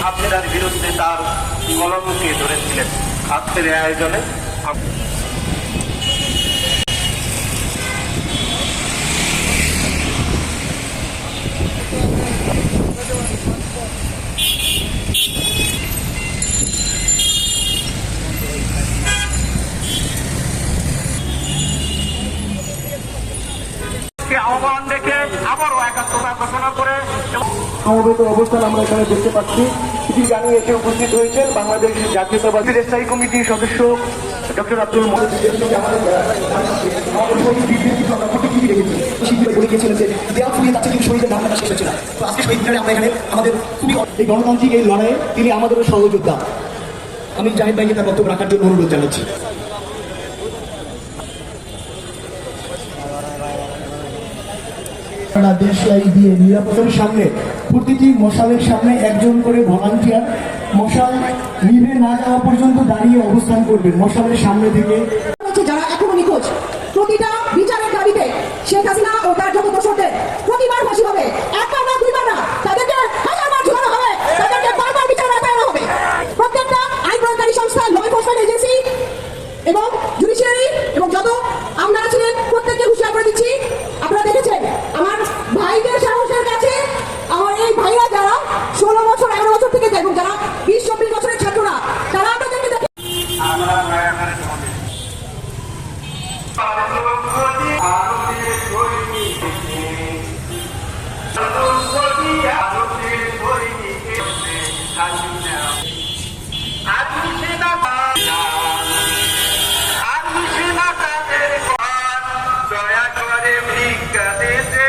হাসিনার বিরুদ্ধে তার কলমকে ধরেছিলেন। আজকের এই আয়োজনে আহ্বান রেখে আবারও একাত্মতা ঘোষণা করে সমবেত অবস্থান আমরা এখানে দেখতে পাচ্ছি। চিঠি জানিয়ে এসে উপস্থিত হয়েছেন বাংলাদেশ জাতীয়তাবাদী স্থায়ী কমিটির সদস্য ডক্টর আব্দুল মজিদ। এই গণতান্ত্রিক এই লড়াইয়ে তিনি আমাদেরও সহযোদ্ধা। আমি জাহিদ ভাইকে তার বক্তব্য রাখার জন্য অনুরোধ জানাচ্ছি। দেশলাই দিয়ে নিরাপত্তার সামনে প্রতিটি মশালের সামনে একজন করে ভলান্টিয়ার মশাল নিভে না যাওয়া পর্যন্ত দাঁড়িয়ে অবস্থান করবেন মশালের সামনে থেকে। যারা এখনো নিখোঁজ, প্রতিটা বিচারের দাবিতে শেখ হাসিনা ও তার যত দোষরদের প্রতিবার ফাঁসি হবে, একবার না দুইবার না, তাদেরকে হাজারবার ঝুলানো হবে, তাদেরকে বারবার বিচার আওতায় হবে। প্রত্যেকটা আইন প্রয়োগকারী সংস্থা, ল এনফোর্সমেন্ট এজেন্সি এবং জুডিশিয়ারি এবং যত আমলারা ছিলেন প্রত্যেককে হুঁশিয়ার করে দিচ্ছি। আপনারা দেখেছেন আমার ভাইদের সাহসের কাছে আমার এই ভাইরা যারা 16 বছর 11 বছর থেকে এবং যারা 20-24 বছরের ছাত্ররা, তারা আপনাদেরকে দেখে দয়া করে ভিক্ষা দিতে